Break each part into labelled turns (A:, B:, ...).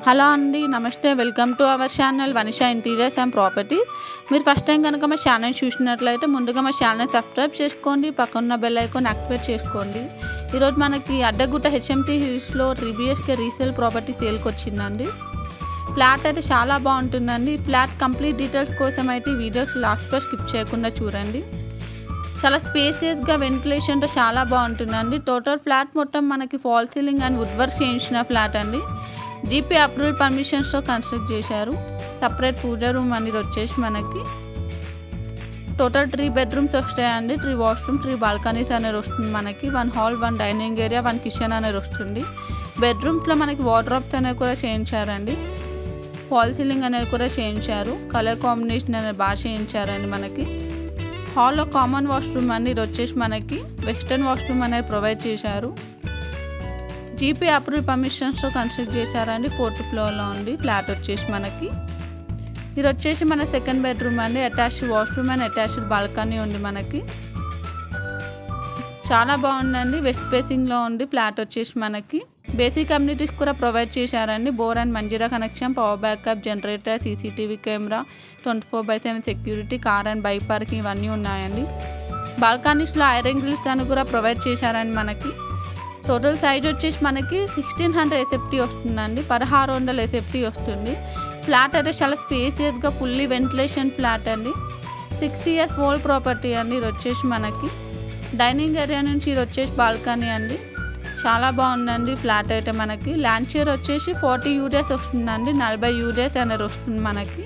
A: Hello అండి, నమస్తే. Welcome to our channel Vanisha interiors and properties. మీరు ఫస్ట్ టైం కనుక మా ఛానల్ చూసినట్లయితే ముందుగా మా ఛానల్ సబ్స్క్రైబ్ చేసుకోండి, పక్కన బెల్ ఐకాన్ యాక్టివేట్ చేసుకోండి. ఈరోజు మనకి అడ్డగుట్ట హెచ్ఎంటీ హిల్స్లో 3BHK రీసేల్ ప్రాపర్టీ సేల్కి వచ్చిందండి. ఫ్లాట్ అయితే చాలా బాగుంటుందండి. ఫ్లాట్ కంప్లీట్ డీటెయిల్స్ కోసం అయితే వీడియోస్ లాస్ట్లో స్కిప్ చేయకుండా చూడండి. చాలా స్పేసియస్గా వెంటిలేషన్తో చాలా బాగుంటుందండి. టోటల్ ఫ్లాట్ మొత్తం మనకి fall ceiling and wood work చేయించిన ఫ్లాట్ అండి. జీపీ అప్రూవల్ పర్మిషన్స్తో కన్స్ట్రక్ట్ చేశారు. సపరేట్ పూజ రూమ్ అనేది వచ్చేసి మనకి టోటల్ 3 బెడ్రూమ్స్ వస్తాయండి. 3 వాష్రూమ్, 3 బాల్కనీస్ అనేది వస్తుంది మనకి. 1 హాల్, 1 డైనింగ్ ఏరియా, 1 కిచెన్ అనేది వస్తుంది. బెడ్రూమ్స్లో మనకి వార్డ్రోబ్స్ అనేవి కూడా చేయించారండి. ఫాల్ సీలింగ్ అనేది కూడా చేయించారు. కలర్ కాంబినేషన్ అనేది బాగా చేయించారండి మనకి. హాల్లో కామన్ వాష్రూమ్ అండి. ఇది వచ్చేసి మనకి వెస్టర్న్ వాష్రూమ్ అనేది ప్రొవైడ్ చేశారు. జీపీ అప్రూవల్ పర్మిషన్స్తో కన్స్ట్రక్ట్ చేశారండి. 4th ఫ్లోర్లో ఉంది ఫ్లాట్ వచ్చేసి మనకి. ఇది వచ్చేసి మన సెకండ్ బెడ్రూమ్ అండి. Attached washroom and attached balcony ఉంది మనకి. చాలా బాగుందండి. వెస్ట్ ఫేసింగ్లో ఉంది ఫ్లాట్ వచ్చేసి మనకి. బేసిక్ కమ్యూనిటీస్ కూడా ప్రొవైడ్ చేశారండి. Bore and Manjira connection, power backup, generator, CCTV camera, 24/7 security, car and bike parking ఇవన్నీ ఉన్నాయండి. బాల్కనీస్లో ఐరన్ గ్రిల్స్ అని కూడా ప్రొవైడ్ చేశారండి మనకి. టోటల్ సైజ్ వచ్చేసి మనకి 1600 SFT వస్తుందండి. 1600 SFT వస్తుంది. ఫ్లాట్ అయితే చాలా స్పేసియస్గా ఫుల్లీ వెంటిలేషన్ ఫ్లాట్ అండి. 6 years ఓల్డ్ ప్రాపర్టీ అండి. ఇది వచ్చేసి మనకి డైనింగ్ ఏరియా నుంచి ఇది వచ్చేసి బాల్కనీ అండి. చాలా బాగుందండి ఫ్లాట్ అయితే మనకి. ల్యాండ్ షేర్ వచ్చేసి 40 యూడిఎస్ వస్తుందండి. 40 యూడిఎస్ అనేది వస్తుంది మనకి.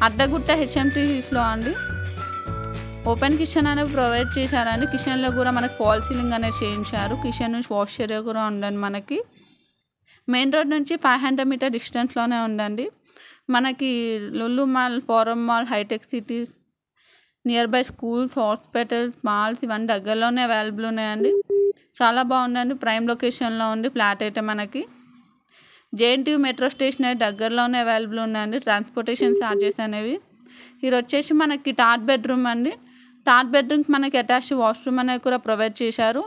A: అడ్డగుట్ట హెచ్ఎంటీ హిల్స్లో అండి. ఓపెన్ కిచెన్ అనేది ప్రొవైడ్ చేశారండి. కిచెన్లో కూడా మనకి ఫాల్ సీలింగ్ అనేది చేయించారు. కిచెన్ నుంచి వాష్ ఏరియా కూడా ఉందండి మనకి. మెయిన్ రోడ్ నుంచి 500 మీటర్ డిస్టెన్స్లోనే ఉందండి మనకి. Lulu mall, Forum mall, Hitech cities, nearby schools, hospitals, malls ఇవన్నీ దగ్గరలోనే అవైలబుల్ ఉన్నాయండి. చాలా బాగుందండి. ప్రైమ్ లొకేషన్లో ఉంది ఫ్లాట్ అయితే మనకి. JNTU మెట్రో స్టేషన్ అయితే దగ్గరలోనే అవైలబుల్ ఉన్నాయండి. ట్రాన్స్పోర్టేషన్ ఛార్జెస్ అనేవి. ఇది వచ్చేసి మనకి థర్డ్ బెడ్రూమ్ అండి. థర్డ్ బెడ్రూమ్కి మనకి అటాచ్డ్ వాష్రూమ్ అనేది కూడా ప్రొవైడ్ చేశారు.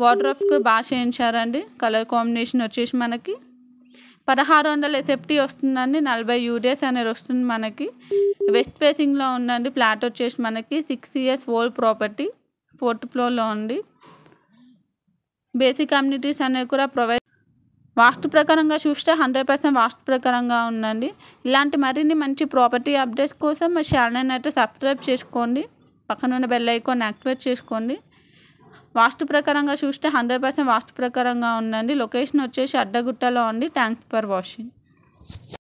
A: వార్డ్రోబ్స్ కూడా బాగా చేయించారండి. కలర్ కాంబినేషన్ వచ్చేసి మనకి 1600 SFT వస్తుందండి. 40 యూడిఎస్ అనేది వస్తుంది మనకి. వెస్ట్ ఫేసింగ్లో ఉందండి ఫ్లాట్ వచ్చేసి మనకి. 6 years ఓల్డ్ ప్రాపర్టీ. 4th ఫ్లోర్లో ఉంది. బేసిక్ కమ్యూనిటీస్ అనేవి కూడా ప్రొవైడ్. వాస్తు ప్రకారంగా చూస్తే 100% వాస్తు ప్రకారంగా ఉందండి. ఇలాంటి మరిన్ని మంచి ప్రాపర్టీ అప్డేట్స్ కోసం మా ఛానల్ అయితే సబ్స్క్రైబ్ చేసుకోండి, పక్కనున్న బెల్ ఐకాన్ యాక్టివేట్ చేసుకోండి. వాస్తు ప్రకారంగా చూస్తే 100% వాస్తు ప్రకారంగా ఉందండి. లొకేషన్ వచ్చేసి అడ్డగుట్టలో ఉంది. Thanks for watching.